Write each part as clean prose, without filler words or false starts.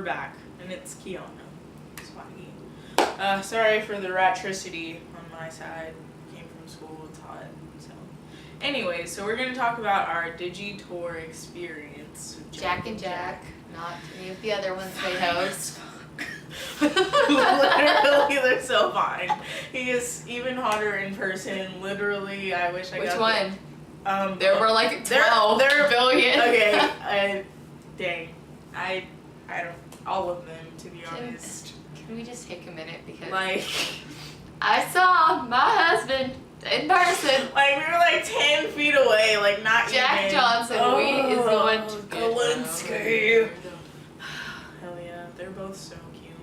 we're back, and it's Keyanna. Swaggy. Sorry for the ratricity on my side. Came from school, it's hot. So, anyway, so we're gonna talk about our DigiTour experience. With Jack and Jack, not any of the other ones they host. Literally, they're so fine. He is even hotter in person. Literally, I wish I Which got one? There were like 12 billion. Okay, dang. I don't, all of them, to be honest. Can we just take a minute, because Like, I saw my husband in person. like we were like 10 feet away, like not Jack even. Johnson, we is going to Galinsky. Hell yeah, they're both so cute.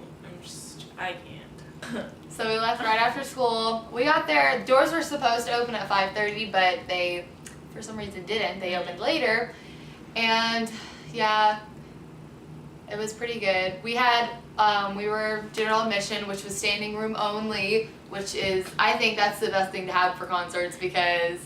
I can't. So we left right after school. We got there, doors were supposed to open at 5:30, but they, for some reason, didn't. They opened later. And yeah, it was pretty good. We had, we were general admission, which was standing room only, which is, I think that's the best thing to have for concerts, because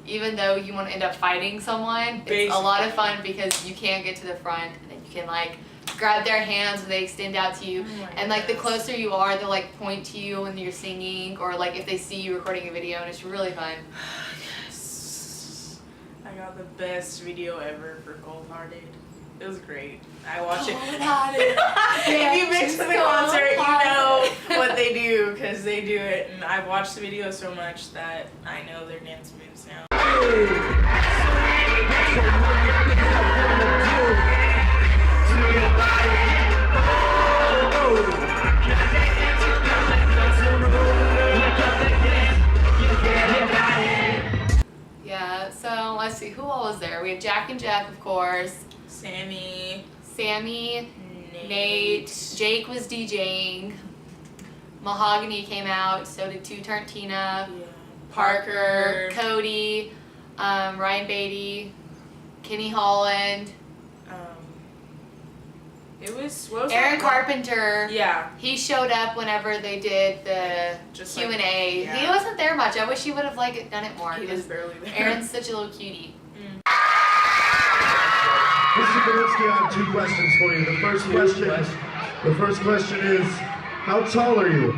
even though you want to end up fighting someone, it's a lot of fun because you can't get to the front, and then you can like grab their hands when they extend out to you, and like the closer you are, they'll like point to you when you're singing, or like if they see you recording a video, and it's really fun. Yes. I got the best video ever for Cold Hearted. It was great. I watched it. If you've been to the concert, you know what they do, because they do it, and I've watched the video so much that I know their dance moves now. Yeah, so let's see, who all was there? We had Jack and Jack, of course. Sammy, Nate, Jake was DJing, Mahogany came out, so did Two Tarntina, Parker, Cody, Ryan Beatty, Kenny Holland. It was, what was Aaron that? Carpenter. Yeah. He showed up whenever they did the Just Q&A. like, yeah. He wasn't there much. I wish he would have like done it more. He was barely there. Aaron's such a little cutie. Mr. Galinsky, I have 2 questions for you. The first question is, how tall are you?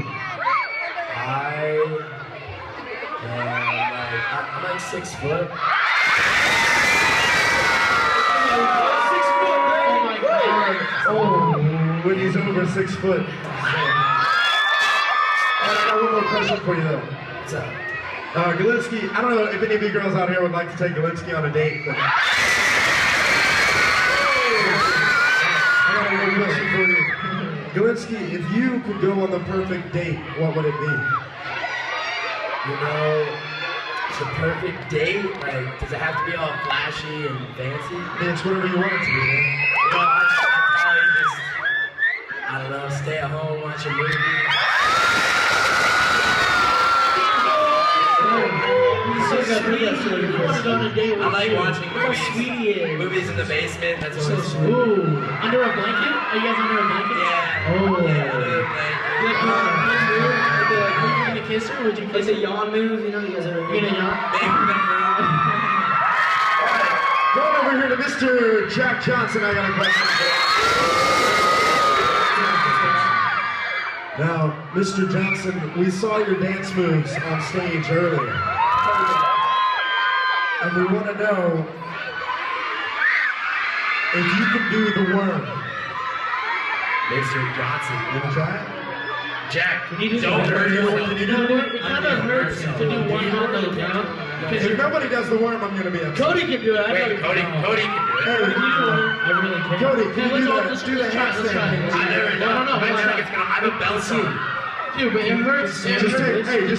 I'm like 6 foot. Oh, when he's over 6 foot. Alright, I got one more question for you though. What's up? Galinsky, I don't know if any of you girls out here would like to take Galinsky on a date, but I got a good question for you. Galinsky, if you could go on the perfect date, what would it be? You know, the perfect date, like, does it have to be all flashy and fancy? Yeah, it's whatever you want it to be, man. You know, I'd probably just, I don't know, stay at home, watch a movie. I like watching movies in the basement. That's always fun. Ooh, under a blanket? Are you guys under a blanket? Yeah. Oh. Yeah, under a blanket. Are you gonna kiss her? Would you kiss her? Like the yawn move, you know, you guys are You gonna yawn? Going over here to Mr. Jack Johnson, I got a question for you. Now, Mr. Johnson, we saw your dance moves on stage earlier. And we want to know if you can do the worm. Mr. Johnson. You want to try it? Jack, Can you do don't hurt yourself. Can you do it? It kind of hurts to do one hand on the down. Because If nobody does the worm, I'm going to be upset. Cody can do it. Wait, Cody can do it. Hey, I really can't. Cody, can you Let's do the try it. Let's try it. I never know. No. I think it's gonna, I have a belt on. Dude, but it hurts. Just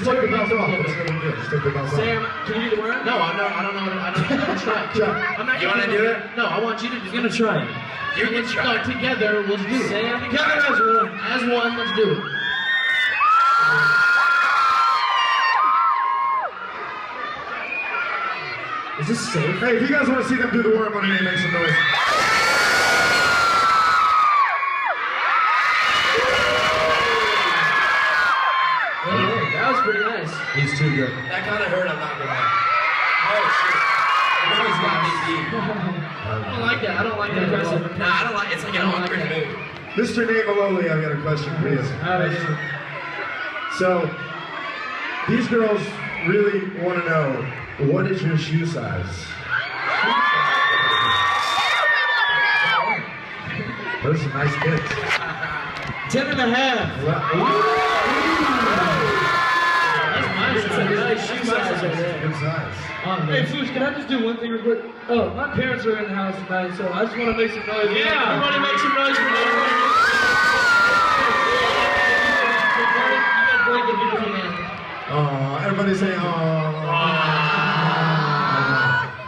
take the belt off. That's what I'm doing. Just take the belt off. Sam, can you do the worm? No, I don't know. I don't try. Try. I'm not You gonna wanna do it? No, I want you to. You're gonna try it. You can try. No, together, let's do it. Sam, Together as one. As one, let's do it. Is this safe? Hey, if you guys want to see them do the worm, I'm going to make some noise. That was pretty nice. He's too good. That kind of hurt, I'm not gonna lie. Oh shit. It always got me beat. I don't like that. I don't like that aggressive. Nah, I don't like, it's like an awkward move. Mr. Namaloli, I've got a question for you. So, these girls really want to know, what is your shoe size? Those are nice kids. 10.5. That's a nice shoe size right there. Good size. Hey, Foosh, can I just do one thing real quick? Oh, my parents are in the house tonight, so I just want to make some noise. Yeah, everybody make some noise for them. Everybody say, I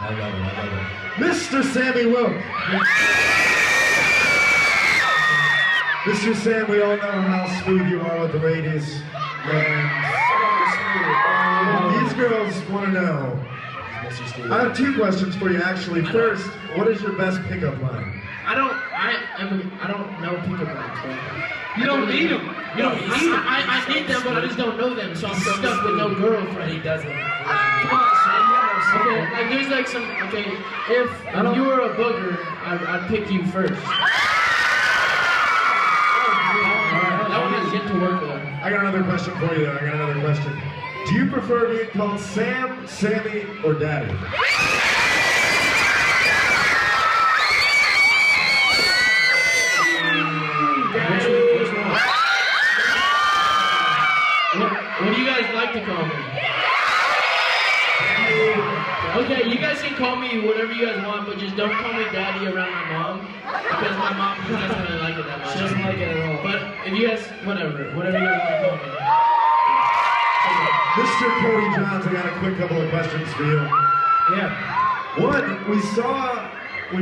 love it. Mr. Sammy Wilk. Mr. Sam, we all know how smooth you are with the ladies. And these girls want to know. I have two questions for you, actually. First, what is your best pickup line? I don't know pickup lines, bro. You don't need them. You don't need them. I need them, but I just don't know them, so I'm stuck with no girlfriend. He doesn't. Come on, son. Okay, like there's like some. Okay, if you were a booger, I'd pick you first. That one has yet to work though. I got another question for you, though. Do you prefer being called Sam, Sammy, or Daddy? What do you guys like to call me? Okay, you guys can call me whatever you guys want, but just don't call me Daddy around my mom, because my mom doesn't really like it that much. She doesn't like it at all. But if you guys, whatever you guys want to call me. Mr. Cody Johns, I got a quick couple of questions for you. Yeah. One, we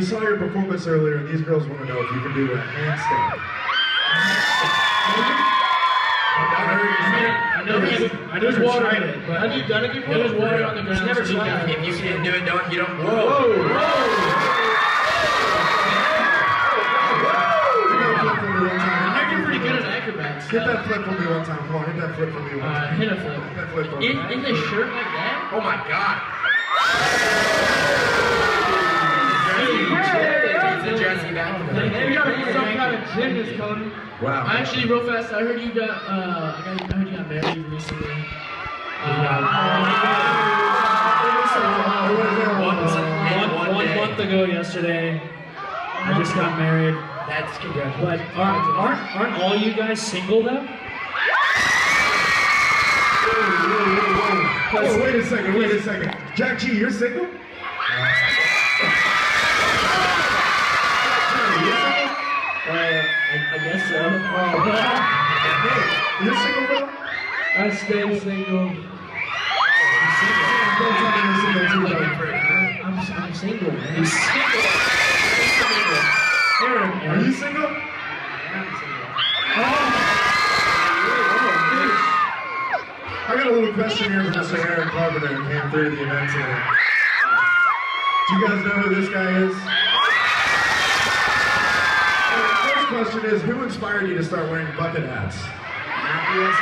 saw your performance earlier, and these girls want to know if you can do a handstand. I just water in it. Have you done it before? There's water on the ground. Never tried. If you can't do it, you don't. Whoa! You're pretty good at acrobats. Hit that flip for me one time. Come on, hit that flip for me one time. Hit a flip. Hit that flip for me. In the shirt like that? Oh my God. It's a Jesse back. You gotta be some kind of gymnast, Cody. Wow. Actually, real fast, I heard you got married recently. One month ago yesterday, I just got married. That's But congratulations. aren't all you guys single though? Oh, wait a second. Jack G, you're single? I guess so. You're single, bro? I stay single. I'm single, man. Are you single? I got a little question here from Mr. Aaron Carpenter who came through the event today. Do you guys know who this guy is? The first question is, who inspired you to start wearing bucket hats? I love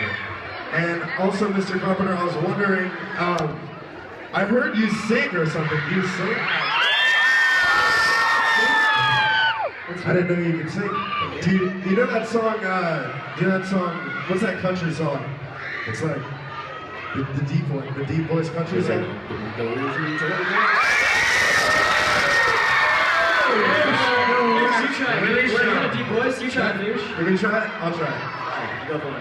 it. And also, Mr. Carpenter, I was wondering, I heard you sing or something. Do you sing? I didn't know you could sing. Do you know that song, what's that country song? It's like, the Deep Voice country song? You try, Fish. You gonna try it? I'll try it. Go for it.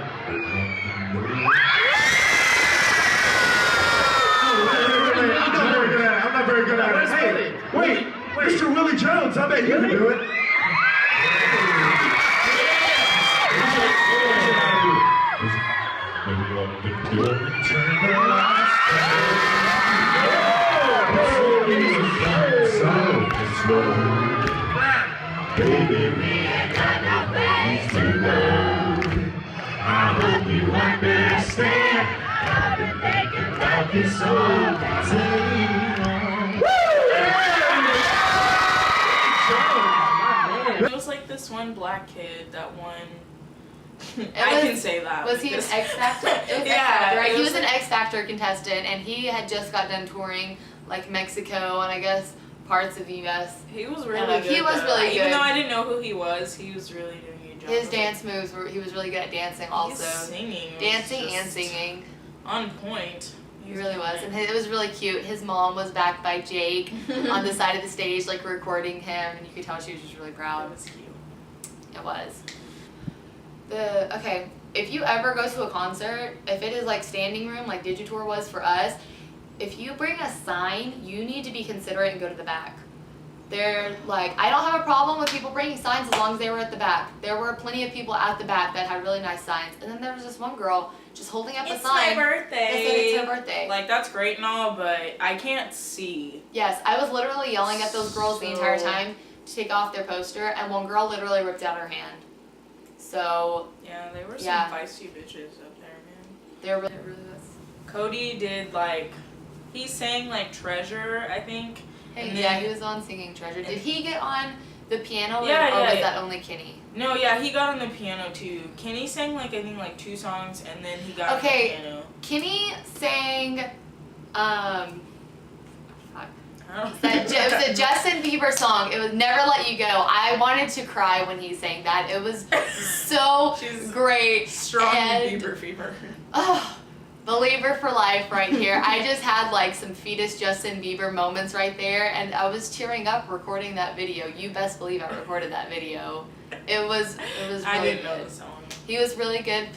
I'm not very good at it. Hey, wait, Mr. Willie Jones, I bet you can do it. Baby, we ain't got no place to go. I hope you understand. I've been thinking about this all day. It was like this one black kid that won. I can say that. Was he an X Factor? It was X Yeah, Factor, right? it He was was an X Factor contestant, and he had just got done touring like Mexico and I guess parts of the U.S. He was really good. He was really good. Even though I didn't know who he was really doing a good job. His dance moves he was really good at dancing also. His singing. Dancing and singing. On point. He really was, and it was really cute. His mom was backed by Jake on the side of the stage, like recording him, and you could tell she was just really proud. It was cute. It was. Okay, if you ever go to a concert, if it is like standing room, like DigiTour was for us, if you bring a sign, you need to be considerate and go to the back. They're like, I don't have a problem with people bringing signs as long as they were at the back. There were plenty of people at the back that had really nice signs, and then there was this one girl just holding up a sign. It's my birthday. That said it's her birthday. Like, that's great and all, but I can't see. Yes, I was literally yelling at those girls the entire time to take off their poster, and one girl literally ripped out her hand. So yeah, they were some feisty bitches up there, man. They were really was. Cody did like, he sang like Treasure, I think. Hey, yeah, he was on singing Treasure. Did he get on the piano, or was that only Kenny? No, yeah, he got on the piano too. Kenny sang like I think like 2 songs, and then he got on the piano. Kenny sang, fuck. it was a Justin Bieber song. It was Never Let You Go. I wanted to cry when he sang that. It was so great. Strong Bieber fever. Oh, believer for life right here. I just had like some fetus Justin Bieber moments right there, and I was tearing up recording that video. You best believe I recorded that video. It was really I didn't good. know the song. He was really good.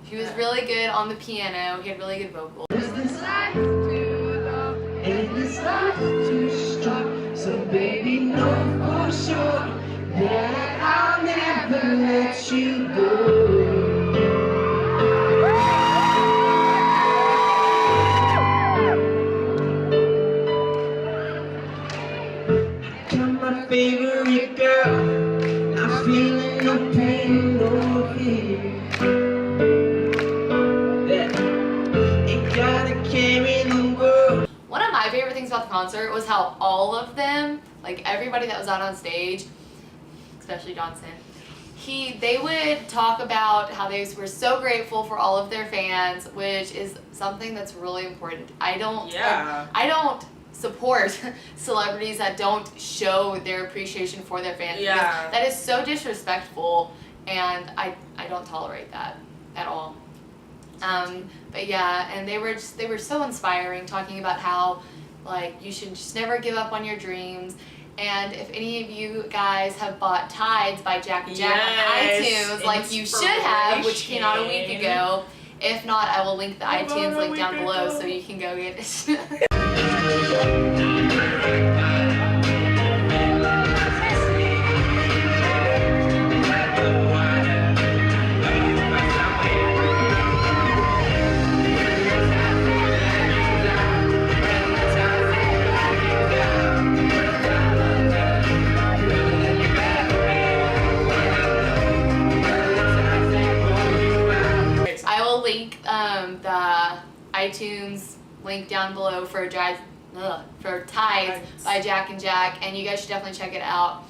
He was really good on the piano. He had really good vocals. Is this life too long? Ain't this life too strong? So baby, know for sure that I'll never let you go. Favorite girl, I'm feeling no pain, no fear. Ain't gotta carry the world. One of my favorite things about the concert was how all of them, like everybody that was out on stage, especially Johnson, they would talk about how they were so grateful for all of their fans, which is something that's really important. I don't support celebrities that don't show their appreciation for their fans. Yeah. That is so disrespectful, and I don't tolerate that at all. But yeah, and they were so inspiring, talking about how like you should just never give up on your dreams. And if any of you guys have bought Tides by Jack and Jack on iTunes, like you should have, which came out a week ago. If not, I will link the iTunes link down below so you can go get it. I will link the iTunes link down below for Tides by Jack and Jack, and you guys should definitely check it out.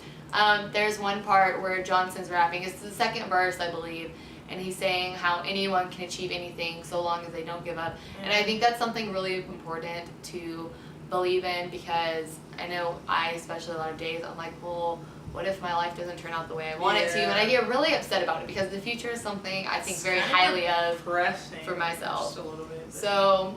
There's one part where Johnson's rapping. It's the second verse, I believe, and he's saying how anyone can achieve anything so long as they don't give up. And I think that's something really important to believe in, because I know especially a lot of days, I'm like, well, what if my life doesn't turn out the way I want it to? And I get really upset about it, because the future is something I think very highly of for myself. Just a little bit. So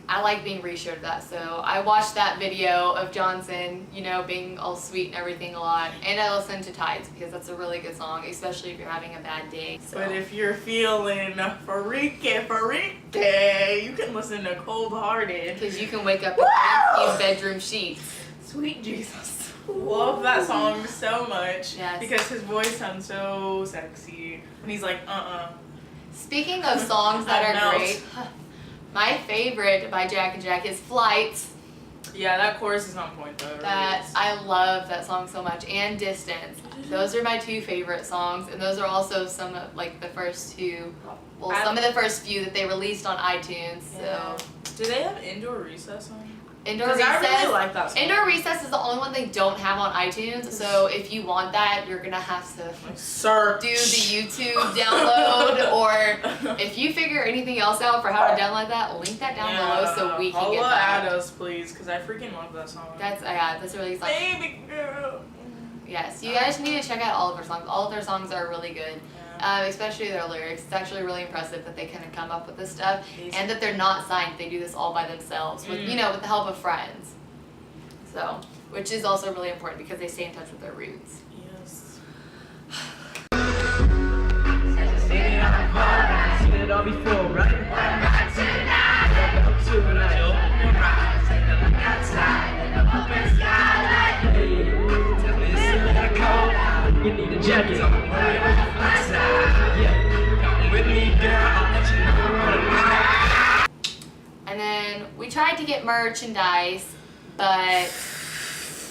I like being reassured of that. So I watched that video of Johnson, being all sweet and everything a lot. And I listened to Tides, because that's a really good song, especially if you're having a bad day. So. But if you're feeling freaky, you can listen to Cold Hearted. Because you can wake up in these bedroom sheets. Sweet Jesus. Love that song so much. Yes. Because his voice sounds so sexy. And he's like, Speaking of songs that are great, my favorite by Jack and Jack is Flights. Yeah, that chorus is on point though. I love that song so much. And Distance. Those are my 2 favorite songs, and those are also some of the first 2. Well, some of the first few that they released on iTunes. So. Do they have Indoor Recess on? Indoor Because I Recess. really like that song. Indoor Recess is the only one they don't have on iTunes. So if you want that, you're gonna have to Search. do the YouTube download, or if you figure anything else out for how to download that, link that down below so we can get Holla that. at us, please, because I freaking love that song. That's a really good song. Baby girl. Yes, you guys need to check out all of their songs. All of their songs are really good, especially their lyrics. It's actually really impressive that they kind of come up with this stuff, and that they're not signed. They do this all by themselves, with with the help of friends. So, which is also really important because they stay in touch with their roots. Yes. Seen it all before, right? Tonight. You need a jacket. Yeah, come with me, girl. I'll let you know. And then we tried to get merchandise, but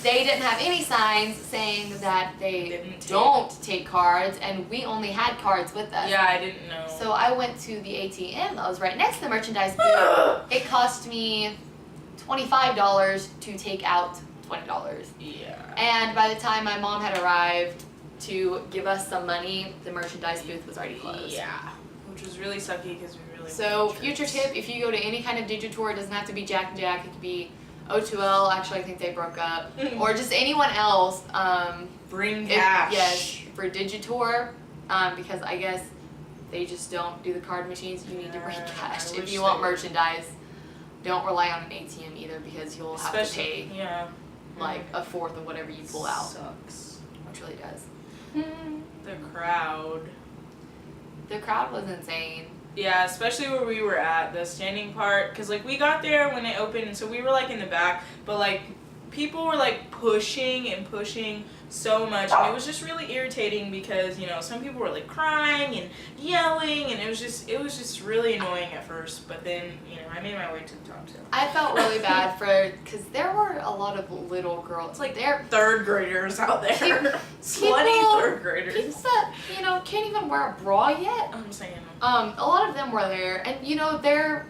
they didn't have any signs saying that they don't take cards, and we only had cards with us. Yeah, I didn't know. So I went to the ATM that was right next to the merchandise booth. It cost me $25 to take out $20. Yeah. And by the time my mom had arrived to give us some money, the merchandise booth was already closed. Yeah. Which was really sucky because we really So wanted future shirts. tip, if you go to any kind of DigiTour, it doesn't have to be Jack and Jack, it could be O2L, actually I think they broke up, or just anyone else. Bring cash. Yes, for DigiTour, because I guess they just don't do the card machines. You need to bring cash I if wish you want they would. merchandise. Don't rely on an ATM either because you'll have to pay Yeah. like a fourth of whatever you pull out, Sucks. which really does. The crowd. The crowd was insane. Yeah, especially where we were at, the standing part, because like we got there when it opened, so we were like in the back, but like people were like pushing and pushing so much, and it was just really irritating because, you know, some people were like crying and yelling, and it was just really annoying at first, but then, you know, I made my way to the top, so. I felt really bad for, because there were a lot of little girls. It's like they're third graders out there. People- Sweaty third graders. people that, can't even wear a bra yet. I'm saying. A lot of them were there, and they're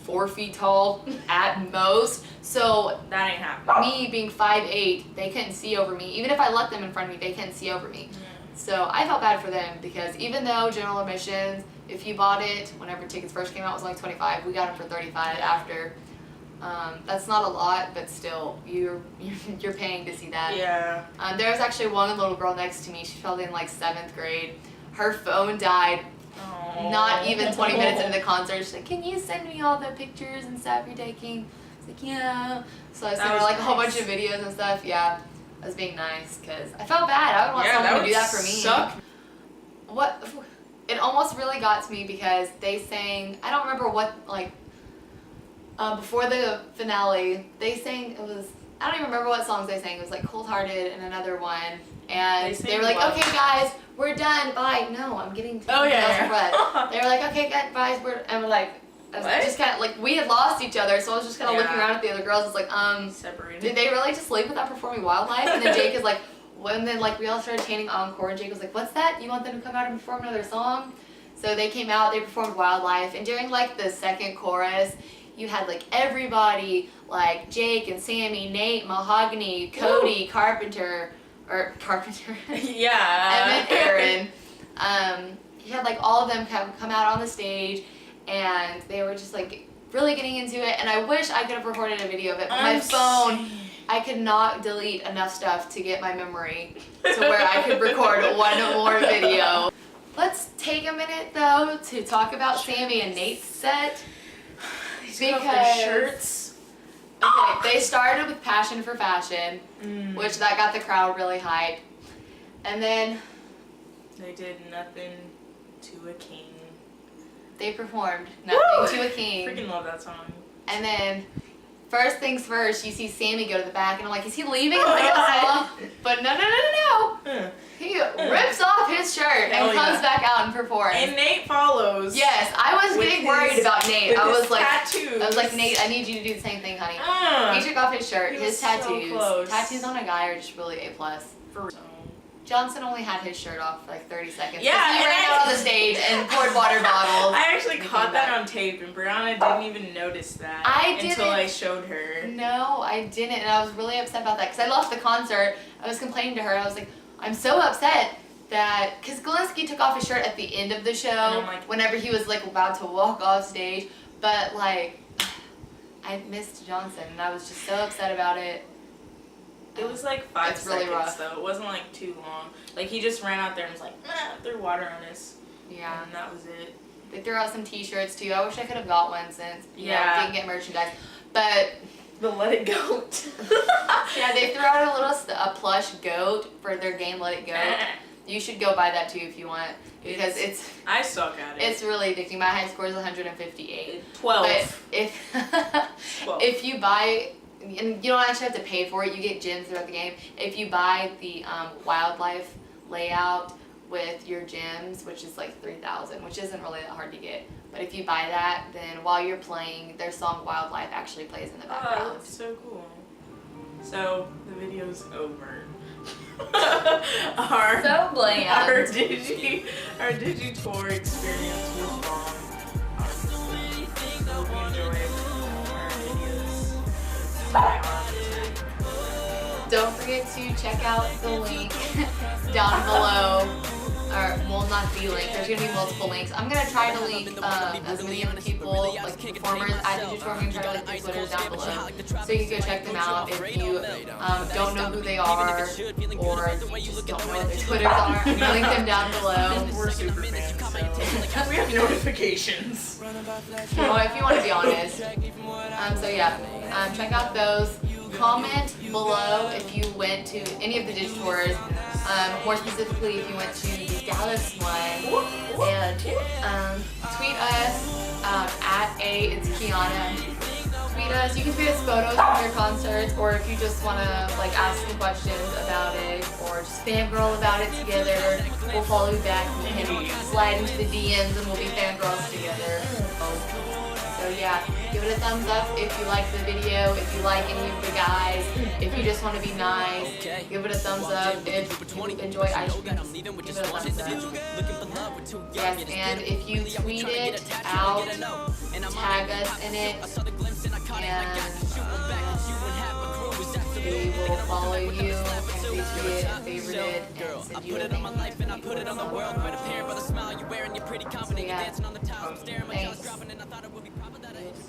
4 feet tall at most. So That ain't happening. me being 5'8", they couldn't see over me. Even if I let them in front of me, they couldn't see over me. So I felt bad for them because even though general admissions, if you bought it whenever tickets first came out, it was only $25. We got them for $35 after. That's not a lot, but still, you're paying to see that. Yeah. There was actually one little girl next to me. She fell in like 7th grade. Her phone died not even 20 minutes into the concert. She's like, "Can you send me all the pictures and stuff you're taking?" I was like, "Yeah." So I sent her was like a whole bunch nice. of videos and stuff. Yeah, I was being nice because I felt bad. I would want Yeah, someone that to do would that for me. suck. What? It almost really got to me because they sang. I don't remember what before the finale. They sang. It was. I don't even remember what songs they sang. It was like Cold Hearted and another one. And they were like, what? "Okay, guys, we're done. Bye." No, I'm getting. Oh, yeah. They were like, "Okay, guys, and we're like, I was What? just kind of like we had lost each other, so I was just kind of looking Yeah. around at the other girls. It's like, Separated. did they really just leave without performing Wildlife? And then Jake is like, when then like we all started chanting encore, and Jake was like, "What's that? You want them to come out and perform another song?" So they came out, they performed Wildlife, and during like the second chorus, you had like everybody, like Jake and Sammy, Nate, Mahogany, Cody, Carpenter, Yeah. Emmett, Aaron. You had like all of them come out on the stage, and they were just like really getting into it. And I wish I could have recorded a video of it, but my phone, I could not delete enough stuff to get my memory to where I could record one more video. Let's take a minute though to talk about Sammy and Nate's set. Because their shirts. Okay, they started with Passion for Fashion, which that got the crowd really hyped. And then They did Nothing to a King. they performed Nothing to a King. Freaking love that song. And then, first things first, you see Sammy go to the back, and I'm like, is he leaving in the middle of the song? But no. He rips off his shirt and Hell comes yeah. back out and performs. And Nate follows. Yes, I was with getting his- worried about Nate. with I his was like, tattoos. I was like, Nate, I need you to do the same thing, honey. He took off his shirt, He his was so tattoos. close. Tattoos on a guy are just really A+. For Johnson only had his shirt off for like 30 seconds. Yeah, he and ran out on the stage and poured water bottles. I actually and caught came that back. on tape, and Brianna didn't even notice that until didn't. I showed her. No, I didn't, and I was really upset about that because I left the concert. I was complaining to her. I was like, I'm so upset that because Galinsky took off his shirt at the end of the show, like, whenever he was like about to walk off stage, but like I missed Johnson, and I was just so upset about it. It was like 5 It's really seconds rough. though. It wasn't like too long. Like he just ran out there and was like, threw water on us. Yeah. And that was it. They threw out some T-shirts too. I wish I could have got one since you know, Yeah. didn't get merchandise, but. The Let It Go. Yeah, they threw out a plush goat for their game Let It Go. You should go buy that too if you want, because I suck at it. it's really addicting. My high score is 158. 12. But if you buy, and you don't actually have to pay for it, you get gems throughout the game. If you buy the wildlife layout with your gems, which is like 3,000, which isn't really that hard to get. But if you buy that, then while you're playing, their song Wildlife actually plays in the Oh, background. that's so cool. So the video's over. So bland. Our DigiTour experience was long. Hope you enjoyed our videos. Don't forget to check out the link down below. Or, well, not the link. There's gonna be multiple links. I'm gonna try to link as many of the people, like performers at DigiTour. I'm gonna try to link their Twitters down below, so you can go check them out if you don't know who they are, or you just don't know what their Twitters are. I'm gonna link them down below. We're super fans, so we have notifications. Well, if you want to be honest. So yeah, check out those. Comment below if you went to any of the DigiTours. More specifically, if you went to the Dallas one, and tweet us at it's Keyanna. Tweet us. You can tweet us photos from your concerts, or if you just want to like ask some questions about it, or just fangirl about it together. We'll follow you back and slide into the DMs, and we'll be fangirls together. So yeah, give it a thumbs up if you like the video, if you like any of the guys, if you just want to be nice, give it a thumbs up. If you enjoy ice cream, give it a thumbs up. Yes, and if you tweet it out, tag us in it, and we will follow you and retweet it and favorite it and send you a link. So yeah, thanks.